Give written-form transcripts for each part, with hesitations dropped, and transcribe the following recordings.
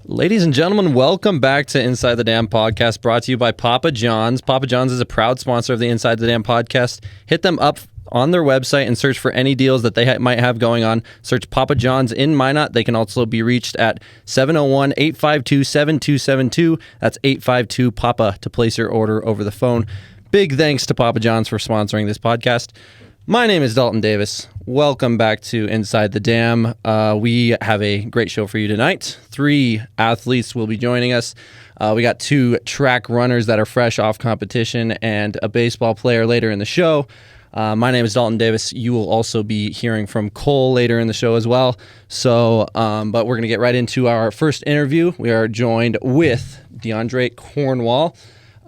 Ladies and gentlemen, welcome back to Inside the Dam podcast, brought to you by Papa John's. Papa John's is a proud sponsor of the Inside the Dam podcast. Hit them up on their website and search for any deals that they might have going on. Search Papa John's in Minot. They can also be reached at 701-852-7272. That's 852-PAPA to place your order over the phone. Big thanks to Papa John's for sponsoring this podcast. My name is Dalton Davis. Welcome back to Inside the Dam. We have a great show for you tonight. 3 athletes will be joining us. We got 2 track runners that are fresh off competition and a baseball player later in the show. My name is Dalton Davis. You will also be hearing from Cole later in the show as well. So, but we're going to get right into our first interview. We are joined with DeAndre Cornwall,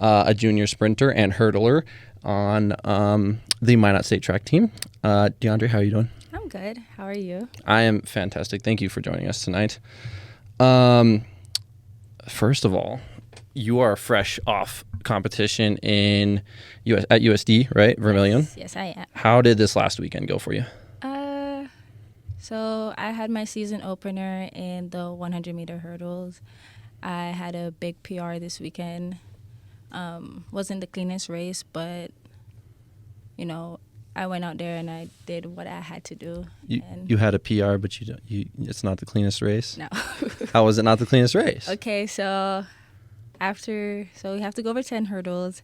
a junior sprinter and hurdler on the Minot State track team. DeAndre, how are you doing? I'm good. How are you? I am fantastic. Thank you for joining us tonight. First of all, you are fresh off competition at USD, right? Vermilion? Yes, I am. How did this last weekend go for you? So I had my season opener in the 100-meter hurdles. I had a big PR this weekend. Wasn't the cleanest race, but you know, I went out there and I did what I had to do. You had a PR, but it's not the cleanest race? No. How was it not the cleanest race? Okay, so we have to go over 10 hurdles,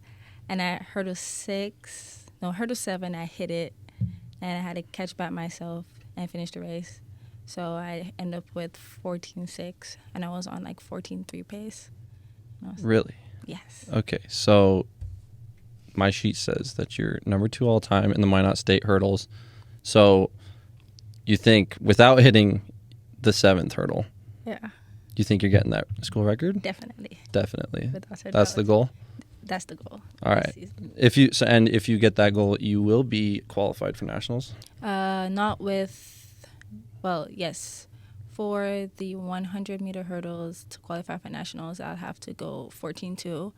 and at hurdle 7, I hit it, and I had to catch back myself and finish the race. So I ended up with 14.6, and I was on like 14.3 pace. Really? Yes. Okay, so my sheet says that you're number 2 all time in the Minot State hurdles. So you think without hitting the 7th hurdle, yeah, you think you're getting that school record? Definitely. That's the goal? That's the goal. All right. If you get that goal, you will be qualified for nationals? Yes. For the 100-meter hurdles, to qualify for nationals, I'll have to go 14.2.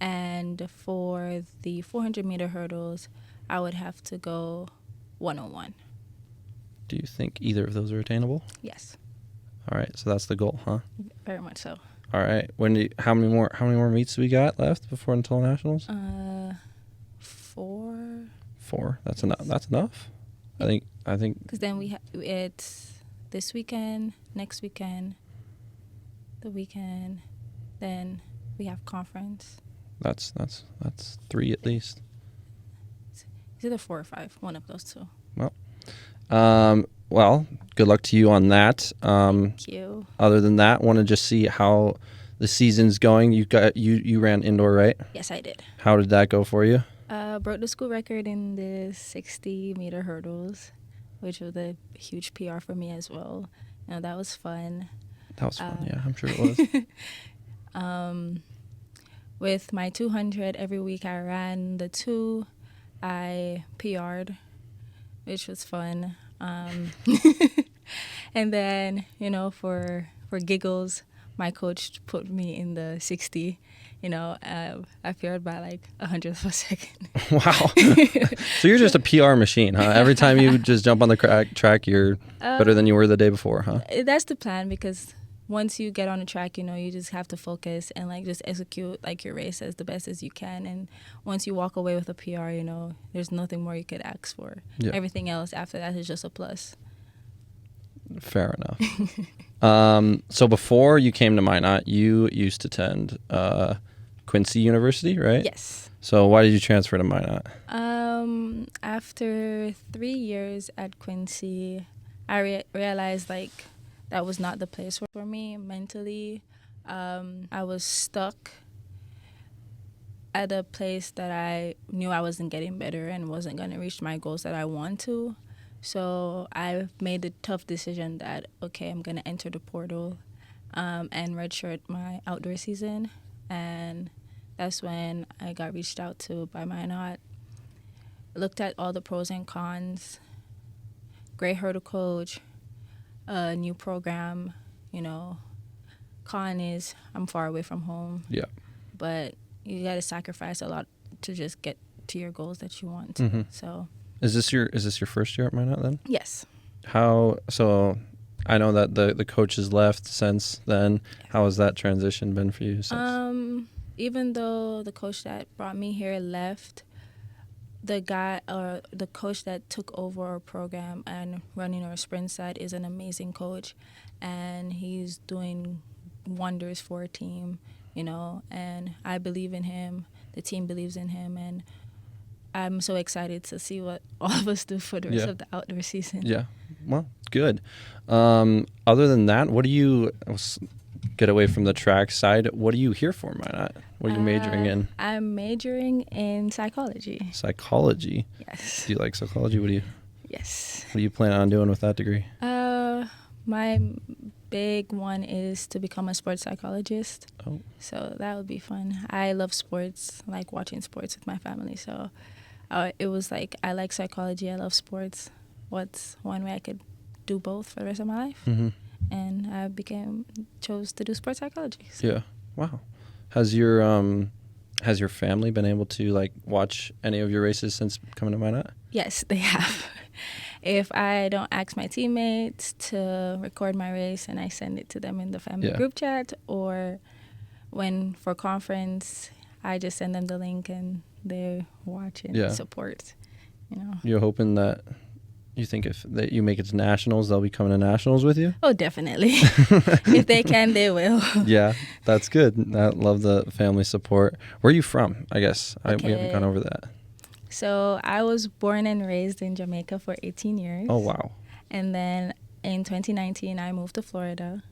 And for the 400-meter hurdles, I would have to go 101. Do you think either of those are attainable? Yes. All right, so that's the goal, huh? Very much so. All right. How many more meets do we got left before until nationals? 4. 4. That's enough. I think. Because then it's this weekend, next weekend, the weekend, then we have conference. That's 3 at least. It's either 4 or 5, one of those 2. Well, good luck to you on that. Thank you. Other than that, want to just see how the season's going. You ran indoor, right? Yes, I did. How did that go for you? Broke the school record in the 60-meter hurdles, which was a huge PR for me as well. You know, that was fun. That was fun, yeah, I'm sure it was. With my 200, every week I ran the 2. I PR'd, which was fun. And then, you know, for giggles, my coach put me in the 60. You know, I PR'd by like 100th of a second. Wow. So you're just a PR machine, huh? Every time you just jump on the track, you're better than you were the day before, huh? That's the plan, because once you get on the track, you know, you just have to focus and like just execute like your race as the best as you can. And once you walk away with a PR, you know, there's nothing more you could ask for. Yeah. Everything else after that is just a plus. Fair enough. So before you came to Minot, you used to attend Quincy University, right? Yes. So why did you transfer to Minot? After 3 years at Quincy, I realized like that was not the place for me mentally. I was stuck at a place that I knew I wasn't getting better and wasn't going to reach my goals that I want to. So I made the tough decision that, okay, I'm going to enter the portal and redshirt my outdoor season. And that's when I got reached out to by Minot. Looked at all the pros and cons. Great hurdle coach, a new program, you know. Con is I'm far away from home. Yeah. But you got to sacrifice a lot to just get to your goals that you want. Mm-hmm. So Is this your first year at Minot then? yes. So I know that the coach has left since then. How has that transition been for you since? Even though the coach that brought me here left, the coach that took over our program and running our sprint side is an amazing coach, and he's doing wonders for our team, and I believe in him. The team believes in him, and I'm so excited to see what all of us do for the rest of the outdoor season. Yeah, well, good. Other than that, what do you get away from the track side? What are you here for, Minot? What are you majoring in? I'm majoring in psychology. Psychology? Yes. Do you like psychology? Yes. What do you plan on doing with that degree? My big one is to become a sports psychologist. Oh. So that would be fun. I love sports, like watching sports with my family. So it was like, I like psychology, I love sports. What's one way I could do both for the rest of my life? Mm-hmm. And I chose to do sports psychology. So. Yeah. Wow. Has your family been able to watch any of your races since coming to Minot? Yes, they have. If I don't ask my teammates to record my race and I send it to them in the family group chat, or when for conference, I just send them the link and they watch and support. You're hoping that you think if you make it to nationals, they'll be coming to nationals with you? Oh, definitely. If they can, they will. Yeah, that's good. I love the family support. Where are you from, I guess? We haven't gone over that. So I was born and raised in Jamaica for 18 years. Oh, wow. And then in 2019, I moved to Florida.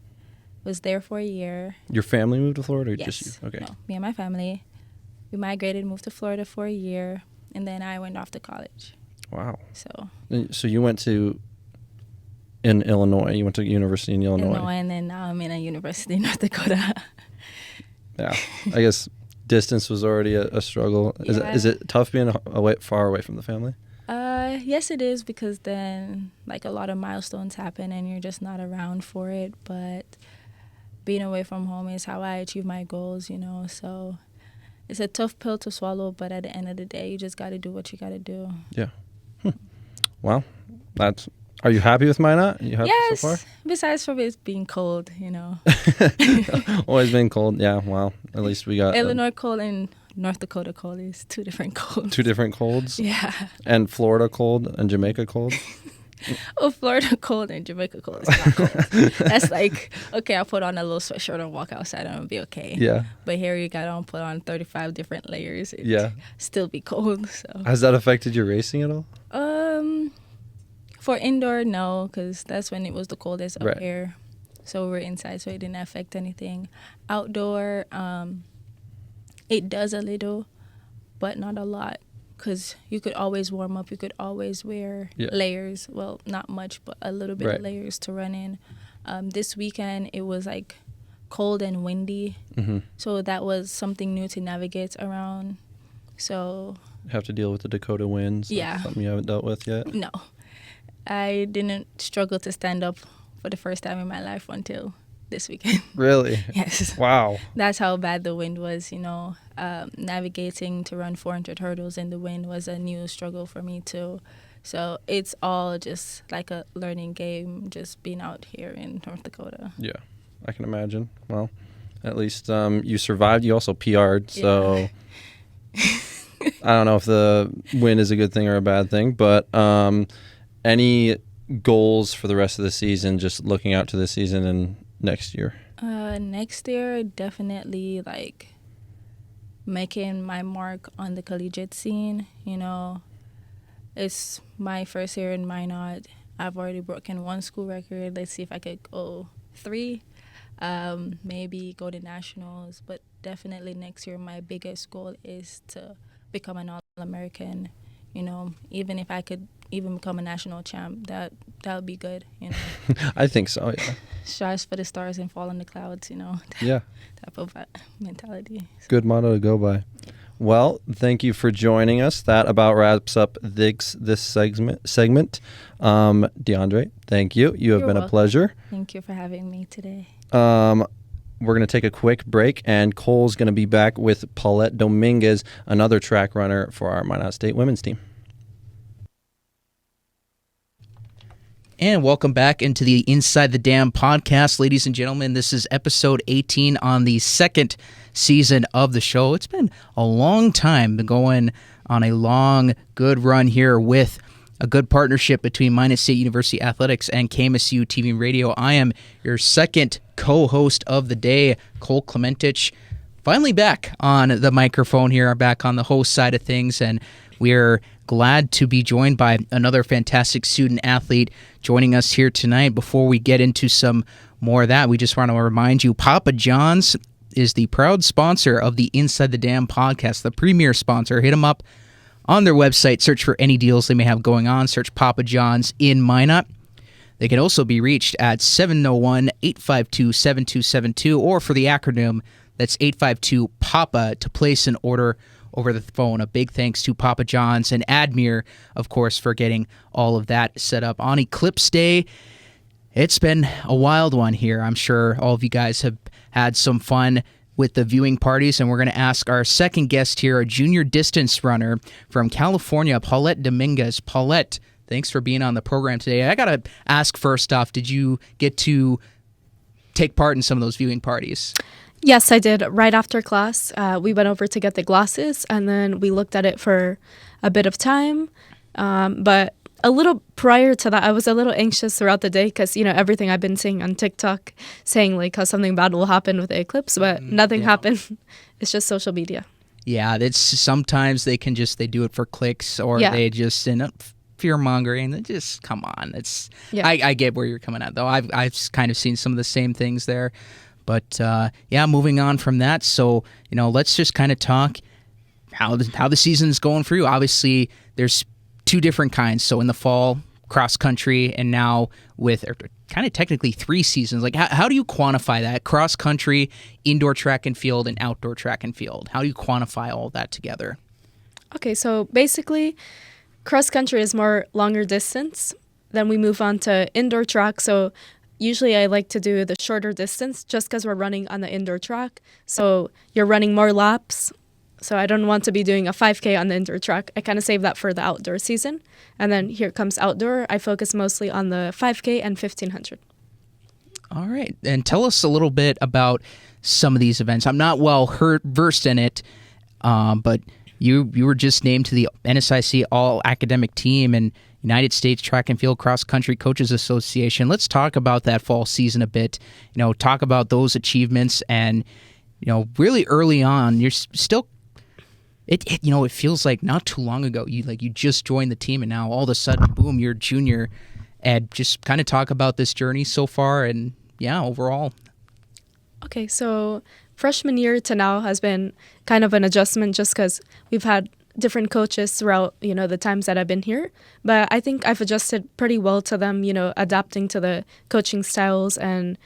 Was there for a year. Your family moved to Florida or yes. just you? Okay. No, me and my family. We migrated, moved to Florida for a year, and then I went off to college. Wow. So you went in Illinois. You went to university in Illinois. And then now I'm in a university in North Dakota. Yeah. I guess distance was already a struggle. Is it tough being far away from the family? Yes, it is, because then a lot of milestones happen and you're just not around for it. But being away from home is how I achieve my goals, So it's a tough pill to swallow, but at the end of the day, you just got to do what you got to do. Yeah. Well, are you happy with Minot? You happy yes, so far? Besides from it being cold, Always been cold. Yeah, well, at least we got... Illinois cold and North Dakota cold is two different colds. Two different colds? Yeah. And Florida cold and Jamaica cold? Oh, Florida cold and Jamaica cold is not cold. That's okay, I'll put on a little sweatshirt and walk outside and I'll be okay. Yeah. But here you got to put on 35 different layers. Still be cold. So. Has that affected your racing at all? For indoor, no, because that's when it was the coldest up right. here. So we're inside, so it didn't affect anything. Outdoor, it does a little, but not a lot, because you could always warm up. You could always wear layers. Well, not much, but a little bit of layers to run in. This weekend, it was cold and windy, so that was something new to navigate around. So you have to deal with the Dakota winds. Yeah. That's something you haven't dealt with yet? No. I didn't struggle to stand up for the first time in my life until this weekend. Really? Yes. Wow. That's how bad the wind was, navigating to run 400 hurdles in the wind was a new struggle for me too. So it's all just like a learning game, just being out here in North Dakota. Yeah, I can imagine. Well, at least you survived. You also PR'd, so I don't know if the win is a good thing or a bad thing, but any goals for the rest of the season, just looking out to the season and next year? Next year, definitely making my mark on the collegiate scene. It's my first year in Minot. I've already broken one school record. Let's see if I could go 3. Maybe go to nationals, but definitely next year my biggest goal is to become an All-American. Even if I could even become a national champ, that would be good. I think so. Yeah. Strive for the stars and fall in the clouds. Yeah. Type of mentality. So. Good motto to go by. Well, thank you for joining us. That about wraps up this segment. DeAndre, thank you. You have You're been welcome. A pleasure. Thank you for having me today. We're going to take a quick break, and Cole's going to be back with Paulette Dominguez, another track runner for our Minot State women's team. And welcome back into the Inside the Dam podcast, ladies and gentlemen. This is episode 18 on the second season of the show. It's been a long time, been going on a long, good run here with a good partnership between Minot State University Athletics and KMSU TV and Radio. I am your second co-host of the day, Cole Clementich. Finally back on the microphone here, back on the host side of things, and we're glad to be joined by another fantastic student athlete joining us here tonight. Before we get into some more of that, we just want to remind you, Papa John's is the proud sponsor of the Inside the Dam podcast, the premier sponsor. Hit them up on their website, search for any deals they may have going on, search Papa John's in Minot. They can also be reached at 701-852-7272, or for the acronym, that's 852-PAPA to place an order over the phone. A big thanks to Papa John's and Admir, of course, for getting all of that set up. On Eclipse Day, it's been a wild one here. I'm sure all of you guys have had some fun with the viewing parties, and we're going to ask our second guest here, a junior distance runner from California, Paulette Dominguez. Paulette, thanks for being on the program today. I got to ask first off, did you get to take part in some of those viewing parties? Yes, I did. Right after class, we went over to get the glasses, and then we looked at it for a bit of time. But a little prior to that, I was a little anxious throughout the day because, everything I've been seeing on TikTok saying, how something bad will happen with the eclipse, but nothing happened. It's just social media. Yeah, it's sometimes they do it for clicks, or they just end up fear-mongering. Just, come on. I get where you're coming at, though. I've kind of seen some of the same things there. But, moving on from that, so, let's just kind of talk how the season's going for you. Obviously, there's two different kinds. So in the fall, cross-country, and now with kind of technically 3 seasons. How do you quantify that? Cross-country, indoor track and field, and outdoor track and field. How do you quantify all that together? Okay, so basically, cross-country is more longer distance. Then we move on to indoor track, so usually I like to do the shorter distance just because we're running on the indoor track. So you're running more laps. So I don't want to be doing a 5K on the indoor track. I kind of save that for the outdoor season. And then here comes outdoor. I focus mostly on the 5K and 1500. All right. And tell us a little bit about some of these events. I'm not versed in it, but you were just named to the NSIC All-Academic Team and United States Track and Field Cross Country Coaches Association. Let's talk about that fall season a bit. Talk about those achievements, and really early on, you're still. It feels like not too long ago you just joined the team, and now all of a sudden, boom, you're a junior. And just kind of talk about this journey so far, and overall. Okay, so freshman year to now has been kind of an adjustment just because we've had different coaches throughout, the times that I've been here. But I think I've adjusted pretty well to them, adapting to the coaching styles and,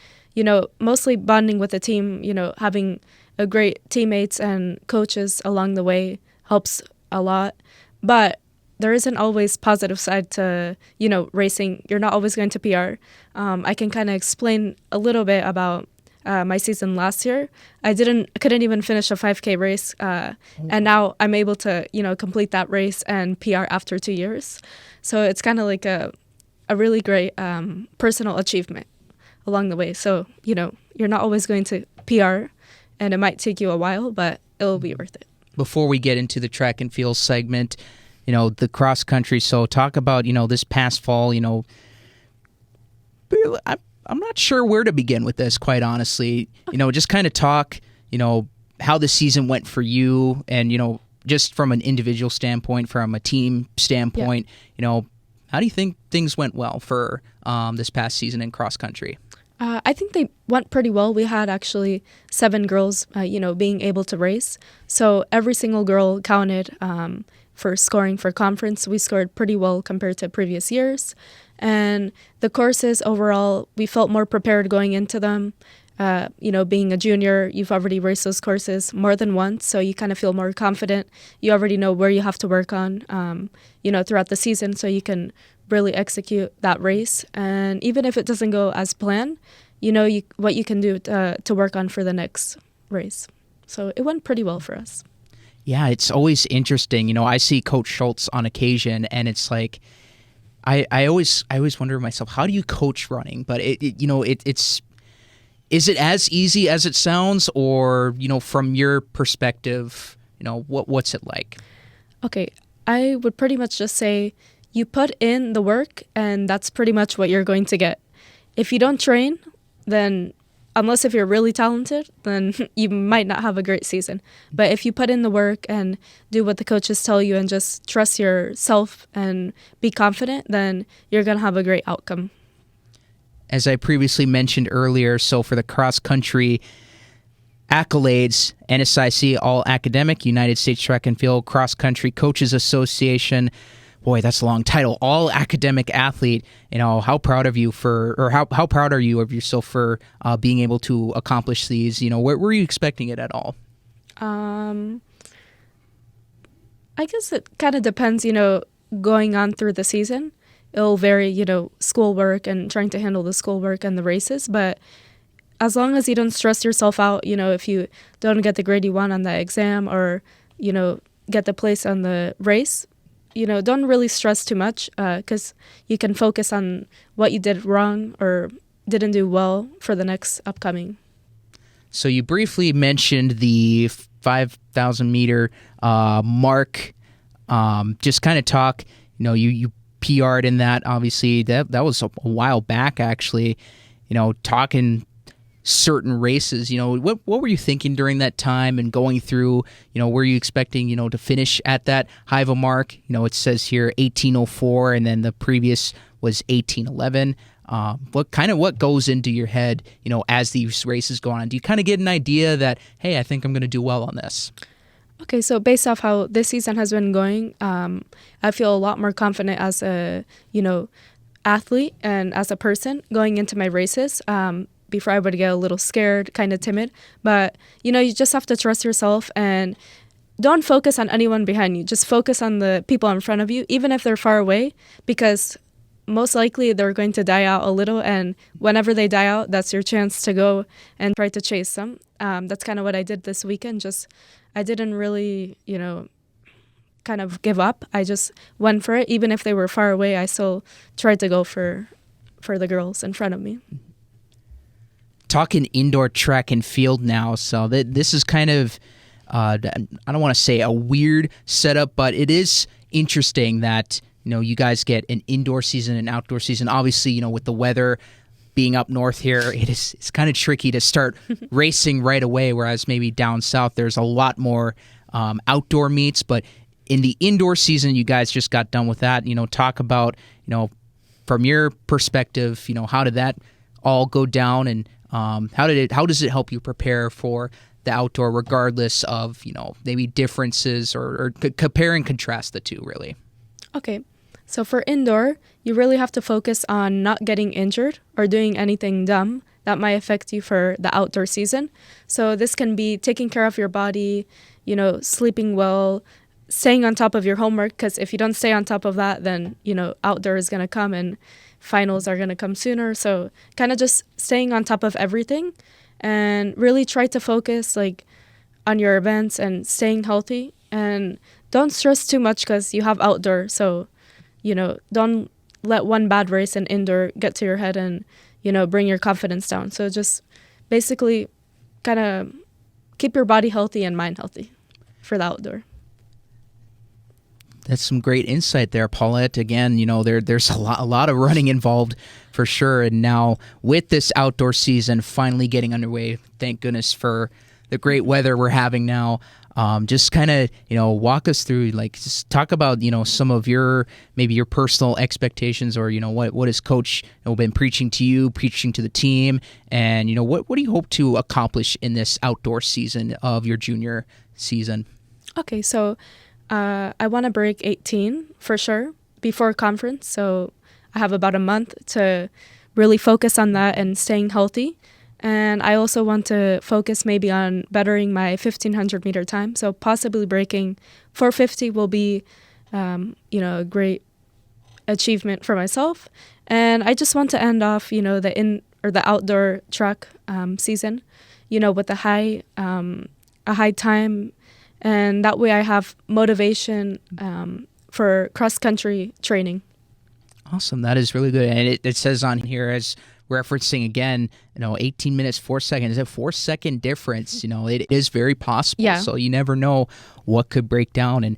mostly bonding with the team, having a great teammates and coaches along the way helps a lot. But there isn't always positive side to, racing. You're not always going to PR. I can kind of explain a little bit about my season last year. I couldn't even finish a 5K race, and now I'm able to, complete that race and PR after 2 years. So it's kind of like a really great personal achievement along the way. So, you're not always going to PR, and it might take you a while, but it'll be worth it. Before we get into the track and field segment, the cross country. So talk about, this past fall, I'm not sure where to begin with this, quite honestly. Just kind of talk, how the season went for you, and, just from an individual standpoint, from a team standpoint, how do you think things went well for this past season in cross country? I think they went pretty well. We had actually 7 girls, being able to race. So every single girl counted for scoring for conference. We scored pretty well compared to previous years. And the courses overall, we felt more prepared going into them. Being a junior, you've already raced those courses more than once, so you kind of feel more confident. You already know where you have to work on, throughout the season, so you can really execute that race. And even if it doesn't go as planned, what you can do to work on for the next race. So it went pretty well for us. Yeah, it's always interesting. I see Coach Schultz on occasion, and it's like, I always wonder to myself, how do you coach running? But it's is it as easy as it sounds, or from your perspective, what's it like? Okay, I would pretty much just say you put in the work, and that's pretty much what you're going to get. If you don't train, then unless if you're really talented, then you might not have a great season. But if you put in the work and do what the coaches tell you and just trust yourself and be confident, then you're going to have a great outcome. As I previously mentioned earlier, so for the cross-country accolades, NSIC All Academic, United States Track and Field Cross-Country Coaches Association, boy, that's a long title, All Academic Athlete, how proud of you how proud are you of yourself for being able to accomplish these? Were you expecting it at all? I guess it kind of depends, going on through the season. It'll vary, schoolwork and trying to handle the schoolwork and the races. But as long as you don't stress yourself out, if you don't get the grade you want on the exam or, get the place on the race, don't really stress too much because you can focus on what you did wrong or didn't do well for the next upcoming. So you briefly mentioned the 5,000 meter mark. Just kind of talk, you PR'd in that, obviously. That was a while back, actually, talking certain races. What were you thinking during that time and going through, were you expecting, to finish at that high of a mark? It says here 1804, and then the previous was 1811. What goes into your head, as these races go on? Do you kind of get an idea that, hey, I think I'm going to do well on this? Okay, so based off how this season has been going, I feel a lot more confident as a, athlete and as a person going into my races. Before I would get a little scared, kind of timid. But, you just have to trust yourself and don't focus on anyone behind you. Just focus on the people in front of you, even if they're far away, because most likely they're going to die out a little. And whenever they die out, that's your chance to go and try to chase them. That's kind of what I did this weekend. I didn't really, kind of give up. I just went for it. Even if they were far away, I still tried to go for the girls in front of me. Talking indoor track and field now, so this is kind of, I don't want to say a weird setup, but it is interesting that, you guys get an indoor season and outdoor season. Obviously, with the weather being up north here, it's kind of tricky to start racing right away, whereas maybe down south there's a lot more outdoor meets. But in the indoor season, you guys just got done with that. Talk about, from your perspective, how did that all go down, and how does it help you prepare for the outdoor, regardless of maybe differences or compare and contrast the two, really? Okay, so for indoor, you really have to focus on not getting injured or doing anything dumb that might affect you for the outdoor season. So this can be taking care of your body, sleeping well, staying on top of your homework, because if you don't stay on top of that, then outdoor is going to come and finals are going to come sooner. So kind of just staying on top of everything and really try to focus on your events and staying healthy, and don't stress too much because you have outdoor. So, don't let one bad race in indoor get to your head and, bring your confidence down. So just basically kind of keep your body healthy and mind healthy for the outdoor. That's some great insight there, Paulette. Again, there's a lot of running involved for sure. And now with this outdoor season finally getting underway, thank goodness for the great weather we're having now. Just kind of, walk us through, just talk about, some of your personal expectations, or, what has Coach been preaching to you, preaching to the team, and, what do you hope to accomplish in this outdoor season of your junior season? Okay, so I want to break 18 for sure before conference. So I have about a month to really focus on that and staying healthy. And I also want to focus maybe on bettering my 1,500 meter time. So possibly breaking 450 will be, a great achievement for myself. And I just want to end off, the outdoor track season, with a high time. And that way I have motivation for cross-country training. Awesome. That is really good. And it says on here, as referencing again, 18 minutes, 4 seconds, is a 4-second difference. It is very possible. Yeah. So you never know what could break down. And,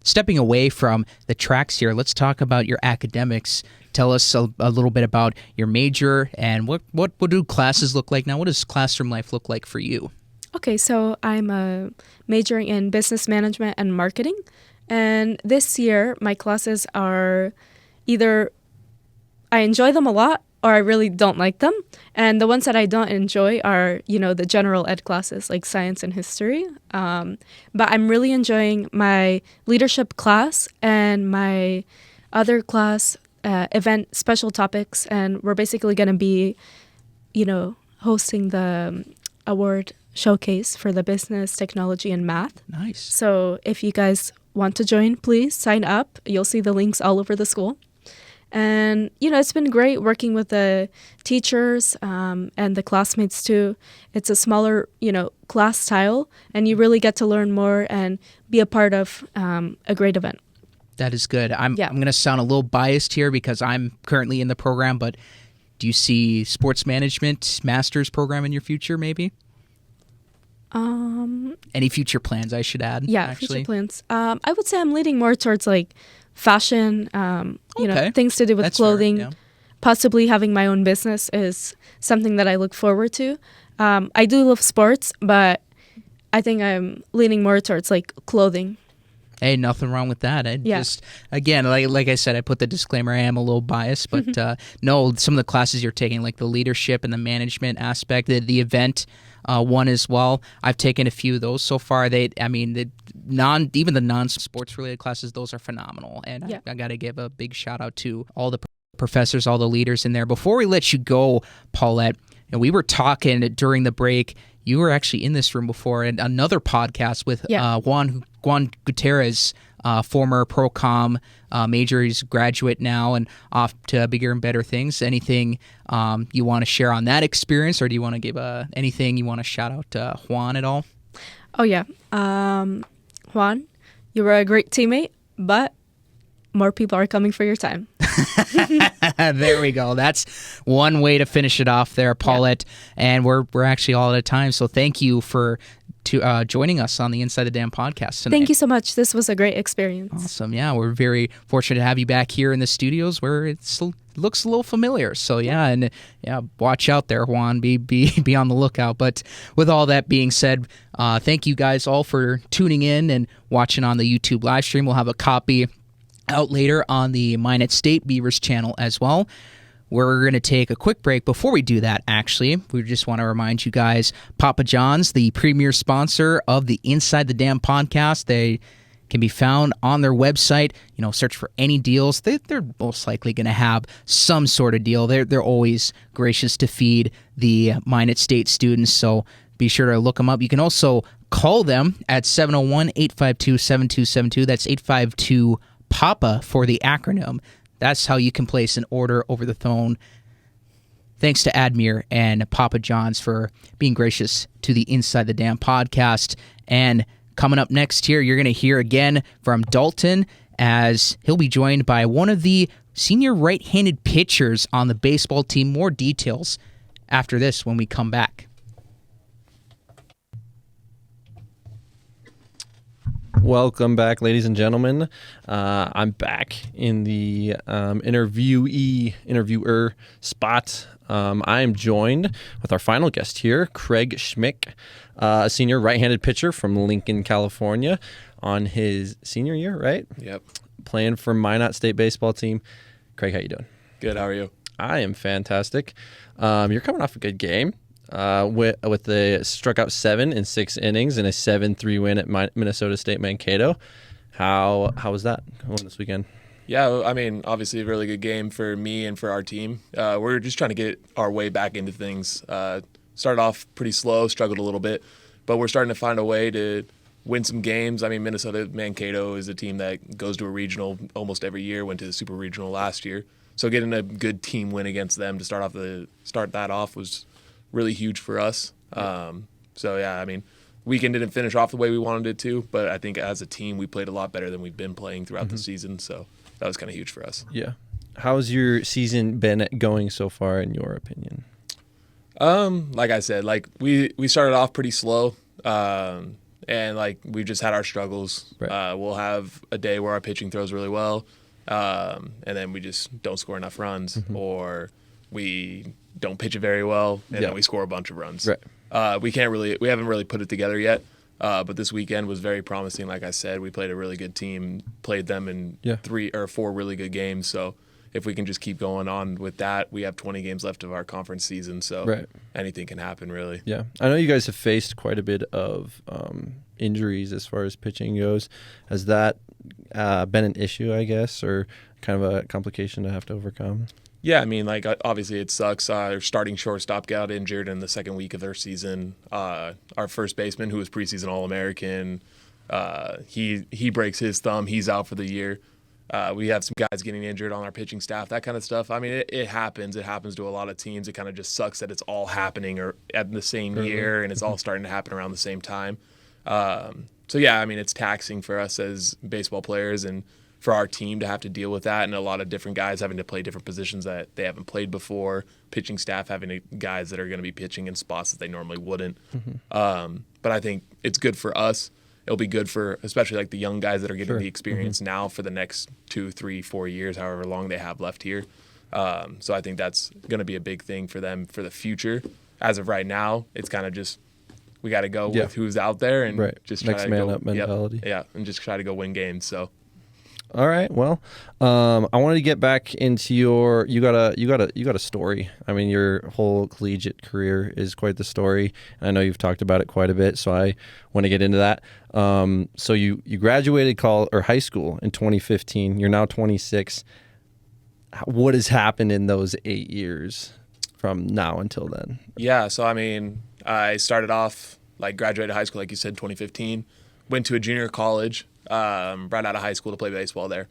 stepping away from the tracks here, let's talk about your academics. Tell us a little bit about your major and what do classes look like now? What does classroom life look like for you? Okay, so I'm majoring in business management and marketing. And this year, my classes are either I enjoy them a lot or I really don't like them. And the ones that I don't enjoy are, the general ed classes like science and history. But I'm really enjoying my leadership class and my other class, event special topics. And we're basically going to be, hosting the award showcase for the business, technology, and math. Nice. So if you guys want to join, please sign up. You'll see the links all over the school. And, it's been great working with the teachers and the classmates too. It's a smaller, class style, and you really get to learn more and be a part of a great event. That is good. I'm going to sound a little biased here because I'm currently in the program, but do you see sports management master's program in your future maybe? Any future plans, I should add? Yeah, actually. future plans. I would say I'm leaning more towards like fashion, things to do with That's clothing. fair, yeah. Possibly having my own business is something that I look forward to. I do love sports, but I think I'm leaning more towards like clothing. Hey, nothing wrong with that. Just, again, like I said, I put the disclaimer, I am a little biased, but no, some of the classes you're taking, like the leadership and the management aspect, the event one as well. I've taken a few of those so far. Even the non-sports related classes, those are phenomenal. And I got to give a big shout out to all the professors, all the leaders in there. Before we let you go, Paulette, we were talking during the break. You were actually in this room before in another podcast with Juan Gutierrez, former pro-com major. He's a graduate now and off to bigger and better things. Anything you want to share on that experience, or do you want to give anything you want to shout out to Juan at all? Oh, yeah. Juan, you were a great teammate, but more people are coming for your time. There we go. That's one way to finish it off there, Paulette. Yeah. And we're actually all out of time. So thank you for joining us on the Inside the Dam podcast tonight. Thank you so much. This was a great experience. Awesome. Yeah, we're very fortunate to have you back here in the studios where it looks a little familiar. So watch out there, Juan. Be on the lookout. But with all that being said, thank you guys all for tuning in and watching on the YouTube live stream. We'll have a copy out later on the Minot State Beavers channel as well. We're going to take a quick break. Before we do that, actually, we just want to remind you guys, Papa John's, the premier sponsor of the Inside the Dam podcast. They can be found on their website. Search for any deals. They're most likely going to have some sort of deal. They're always gracious to feed the Minot State students, so be sure to look them up. You can also call them at 701-852-7272. That's 852 PAPA for the acronym. That's how you can place an order over the phone. Thanks to Admir and Papa John's for being gracious to the Inside the Dam podcast. And coming up next here, you're going to hear again from Dalton as he'll be joined by one of the senior right-handed pitchers on the baseball team. More details after this when we come back. Welcome back, ladies and gentlemen. I'm back in the interviewer spot. I am joined with our final guest here, Craig Schmich, a senior right-handed pitcher from Lincoln, California, on his senior year, right? Yep. Playing for Minot State baseball team. Craig, how you doing? Good. How are you? I am fantastic. You're coming off a good game. With the struck out 7 in 6 innings and a 7-3 win at Minnesota State Mankato. How was that going this weekend? Yeah, obviously a really good game for me and for our team. We're just trying to get our way back into things. Started off pretty slow, struggled a little bit, but we're starting to find a way to win some games. Minnesota Mankato is a team that goes to a regional almost every year, went to the super regional last year. So getting a good team win against them to start that off was really huge for us. Weekend didn't finish off the way we wanted it to, but I think as a team we played a lot better than we've been playing throughout the season, so that was kind of huge for us. Yeah. How's your season been going so far, in your opinion? Like I said, like we started off pretty slow, and like we've just had our struggles. Right. We'll have a day where our pitching throws really well, and then we just don't score enough runs, or we don't pitch it very well, and then we score a bunch of runs. Right. We haven't really put it together yet. But this weekend was very promising. Like I said, we played a really good team, played them in 3 or 4 really good games. So if we can just keep going on with that, we have 20 games left of our conference season. So anything can happen, really. Yeah. I know you guys have faced quite a bit of injuries as far as pitching goes. Has that been an issue, I guess, or kind of a complication to have to overcome? Yeah, I mean, like, obviously it sucks. Our starting shortstop got injured in the second week of their season. Our first baseman, who was preseason All-American, he breaks his thumb. He's out for the year. We have some guys getting injured on our pitching staff, that kind of stuff. I mean, it happens. It happens to a lot of teams. It kind of just sucks that it's all happening or at the same year, and it's all starting to happen around the same time. So, yeah, I mean, it's taxing for us as baseball players and for our team to have to deal with that, and a lot of different guys having to play different positions that they haven't played before, pitching staff having guys that are going to be pitching in spots that they normally wouldn't. But I think it's good for us. It'll be good for especially like the young guys that are getting the experience now for the next 2, 3, 4 years, however long they have left here. So I think that's going to be a big thing for them for the future. As of right now, it's kind of just we got to go with who's out there and just try next to man go, up mentality. And just try to go win games. So. All right. Well, I wanted to get back into you got a story. I mean, your whole collegiate career is quite the story. And I know you've talked about it quite a bit, so I want to get into that. So you graduated high school in 2015. You're now 26. What has happened in those 8 years from now until then? Yeah. So I mean, I started off graduated high school, like you said, 2015. Went to a junior college. Right out of high school to play baseball there.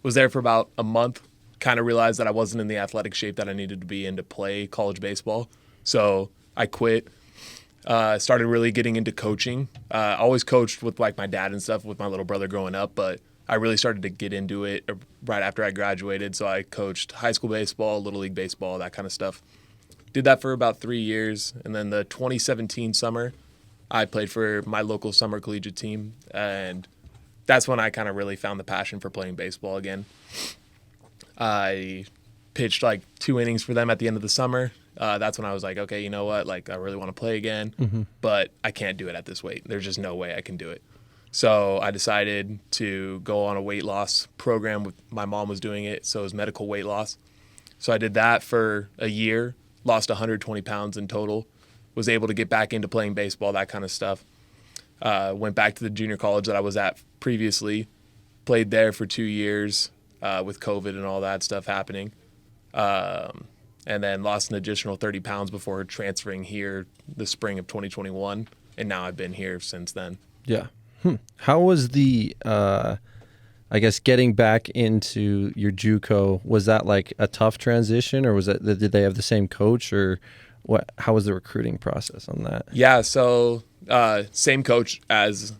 Was there for about a month. Kind of realized that I wasn't in the athletic shape that I needed to be in to play college baseball. So I quit. Started really getting into coaching. Always coached with my dad and stuff with my little brother growing up, but I really started to get into it right after I graduated. So I coached high school baseball, little league baseball, that kind of stuff. Did that for about 3 years. And then the 2017 summer, I played for my local summer collegiate team, and that's when I kind of really found the passion for playing baseball again. I pitched 2 innings for them at the end of the summer. That's when I was like, okay, you know what? I really want to play again, but I can't do it at this weight. There's just no way I can do it. So I decided to go on a weight loss program. My mom was doing it, so it was medical weight loss. So I did that for a year, lost 120 pounds in total, was able to get back into playing baseball, that kind of stuff. Went back to the junior college that I was at previously, played there for 2 years with COVID and all that stuff happening, and then lost an additional 30 pounds before transferring here the spring of 2021, and now I've been here since then. Yeah. How was the, I guess, getting back into your JUCO, was that a tough transition, or did they have the same coach, or what? How was the recruiting process on that? Yeah, so same coach as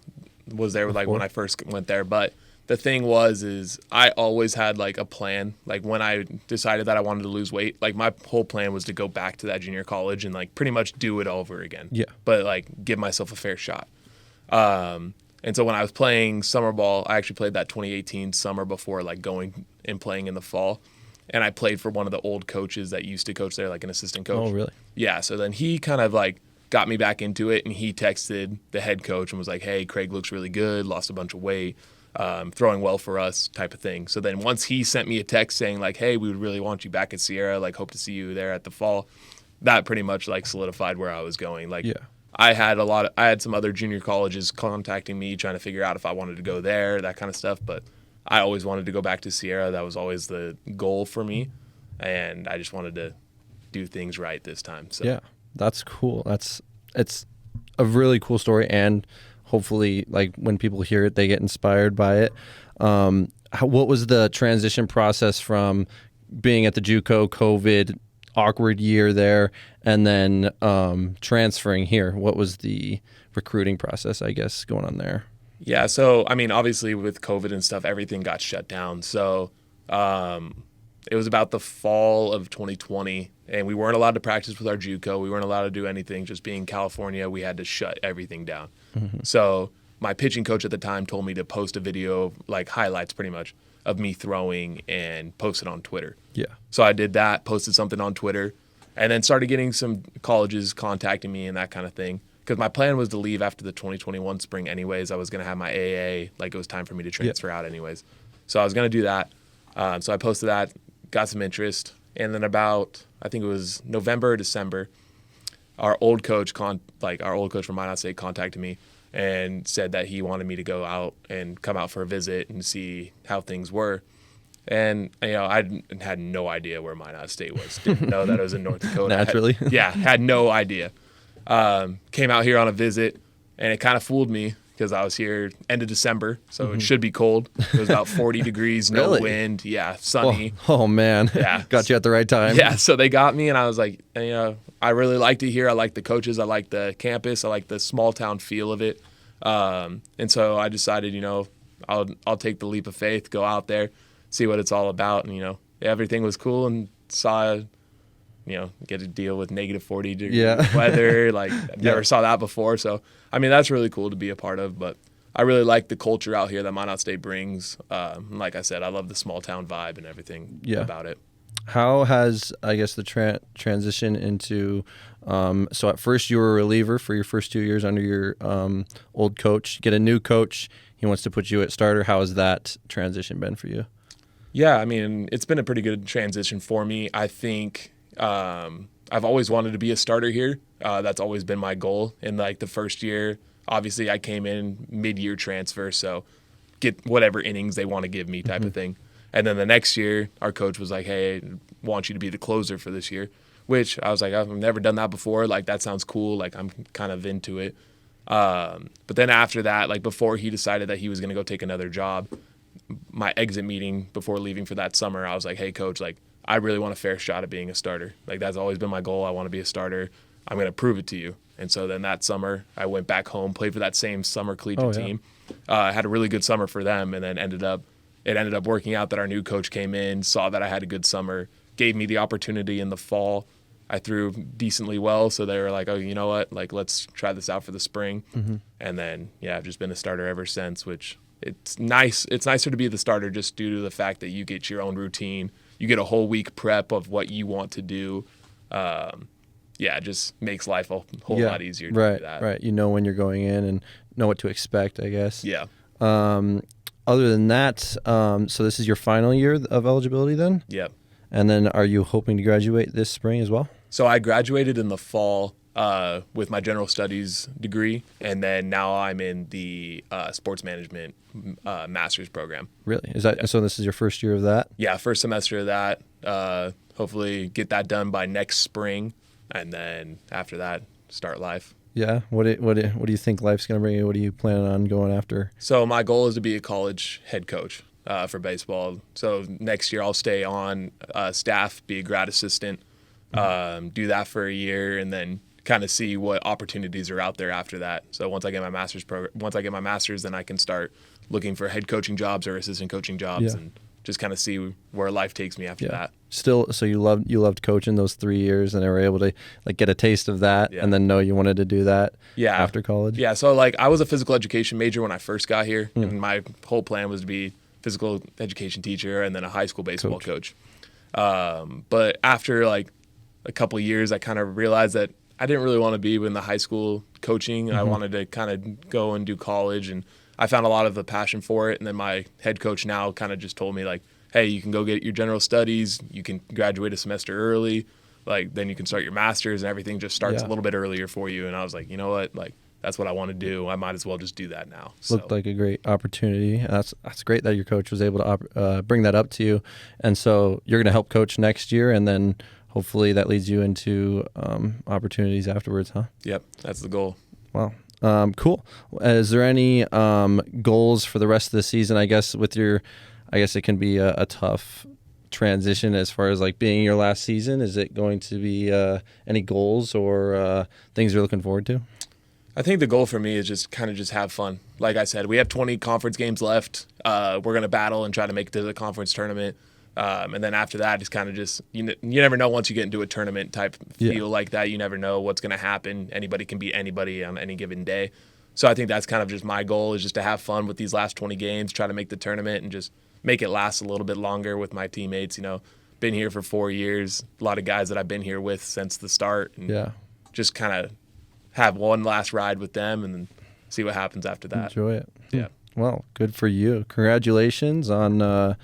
was there when I first went there, but the thing is I always had a plan. When I decided that I wanted to lose weight, my whole plan was to go back to that junior college and pretty much do it over again. Yeah. But give myself a fair shot. And so when I was playing summer ball, I actually played that 2018 summer before going and playing in the fall. And I played for one of the old coaches that used to coach there, an assistant coach. Oh, really? Yeah. So then he kind of got me back into it, and he texted the head coach and was like, hey, Craig looks really good, lost a bunch of weight, throwing well for us, type of thing. So then once he sent me a text saying hey, we would really want you back at Sierra, hope to see you there at the fall, that pretty much solidified where I was going. Yeah. I had some other junior colleges contacting me trying to figure out if I wanted to go there, that kind of stuff, but I always wanted to go back to Sierra. That was always the goal for me, and I just wanted to do things right this time. So yeah, that's cool. It's a really cool story, and hopefully, when people hear it, they get inspired by it. What was the transition process from being at the JUCO, COVID, awkward year there, and then transferring here? What was the recruiting process, I guess, going on there? Yeah, so I mean, obviously with COVID and stuff, everything got shut down. So it was about the fall of 2020, and we weren't allowed to practice with our JUCO. We weren't allowed to do anything. Just being California, we had to shut everything down. So my pitching coach at the time told me to post a video, like highlights pretty much, of me throwing and post it on Twitter. Yeah. So I did that, posted something on Twitter, and then started getting some colleges contacting me and that kind of thing. Because my plan was to leave after the 2021 spring anyways. I was going to have my AA. Like, it was time for me to transfer out anyways. So I was going to do that. So I posted that, got some interest. And then about, I think it was November or December, our old coach from Minot State contacted me and said that he wanted me to go out and come out for a visit and see how things were. And, I had no idea where Minot State was. Didn't know that it was in North Dakota. Naturally. Had no idea. Came out here on a visit, and it kind of fooled me because I was here end of December, so it should be cold. It was about 40 degrees, no Really? wind, sunny. Oh man. Yeah. Got you at the right time. Yeah, so they got me, and I was like, I really liked it here. I like the coaches. I like the campus. I like the small town feel of it. And so I decided, I'll take the leap of faith, go out there, see what it's all about. And, everything was cool, and saw, get to deal with negative 40 degree weather. Like, I never saw that before. So, that's really cool to be a part of. But I really like the culture out here that Minot State brings. Like I said, I love the small town vibe and everything about it. How has, I guess, the transition into so at first you were a reliever for your first 2 years under your old coach. Get a new coach. He wants to put you at starter. How has that transition been for you? Yeah, it's been a pretty good transition for me. I think I've always wanted to be a starter here. That's always been my goal. In like the first year, obviously I came in mid-year transfer, so get whatever innings they want to give me type of thing. And then the next year, our coach was like, hey, I want you to be the closer for this year, which I was like, I've never done that before. Like, that sounds cool. Like, I'm kind of into it. But then after that, like before he decided that he was going to go take another job, my exit meeting before leaving for that summer, I was like, hey, coach, like, I really want a fair shot at being a starter. Like, that's always been my goal. I want to be a starter. I'm going to prove it to you. And so then that summer, I went back home, played for that same summer collegiate team. Had a really good summer for them, and then it ended up working out that our new coach came in, saw that I had a good summer, gave me the opportunity in the fall. I threw decently well, so they were like, oh, you know what? Like, let's try this out for the spring. And then, I've just been a starter ever since, which it's nice. It's nicer to be the starter just due to the fact that you get your own routine. You get a whole week prep of what you want to do. It just makes life a whole lot easier to do that. Right. You know when you're going in and know what to expect, I guess. Yeah. Other than that, so this is your final year of eligibility then? Yep. And then are you hoping to graduate this spring as well? So I graduated in the fall with my general studies degree, and then now I'm in the sports management master's program. Really? Is that so? This is your first year of that? Yeah, first semester of that. Hopefully get that done by next spring, and then after that, start life. Yeah. What do you think life's going to bring you? What are you planning on going after? So my goal is to be a college head coach for baseball. So next year I'll stay on staff, be a grad assistant, do that for a year, and then kind of see what opportunities are out there after that. So once I get my master's, then I can start looking for head coaching jobs or assistant coaching jobs, and just kind of see where life takes me after that. Still, so you loved coaching those 3 years, and they were able to like get a taste of that, and then know you wanted to do that after college. Yeah. So like I was a physical education major when I first got here, and my whole plan was to be physical education teacher and then a high school baseball coach. But after like a couple of years, I kind of realized that I didn't really want to be in the high school coaching. I wanted to kind of go and do college, and I found a lot of the passion for it. And then my head coach now kind of just told me like, hey, you can go get your general studies. You can graduate a semester early. Like, then you can start your master's, and everything just starts a little bit earlier for you. And I was like, you know what? Like, that's what I want to do. I might as well just do that now. Looked like a great opportunity. That's great that your coach was able to bring that up to you. And so you're going to help coach next year, and then hopefully that leads you into opportunities afterwards, huh? Yep, that's the goal. Wow. Cool. Is there any goals for the rest of the season? I guess it can be a tough transition as far as like being your last season. Is it going to be any goals or things you're looking forward to? I think the goal for me is just have fun. Like I said, we have 20 conference games left. We're going to battle and try to make it to the conference tournament. And then after that, it's kind of just you never know once you get into a tournament type feel like that. You never know what's going to happen. Anybody can beat anybody on any given day. So I think that's kind of just my goal, is just to have fun with these last 20 games, try to make the tournament and just make it last a little bit longer with my teammates. Been here for 4 years, a lot of guys that I've been here with since the start. And just kind of have one last ride with them and then see what happens after that. Enjoy it. Yeah. Well, good for you. Congratulations on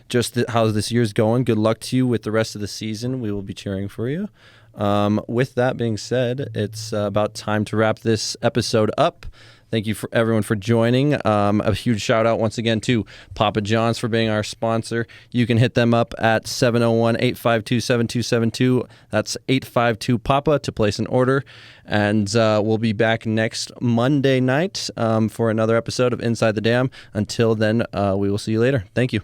just how this year's going. Good luck to you with the rest of the season. We will be cheering for you. With that being said, it's about time to wrap this episode up. Thank you for everyone for joining. A huge shout out once again to Papa John's for being our sponsor. You can hit them up at 701-852-7272. That's 852-PAPA to place an order. And we'll be back next Monday night for another episode of Inside the Dam. Until then, we will see you later. Thank you.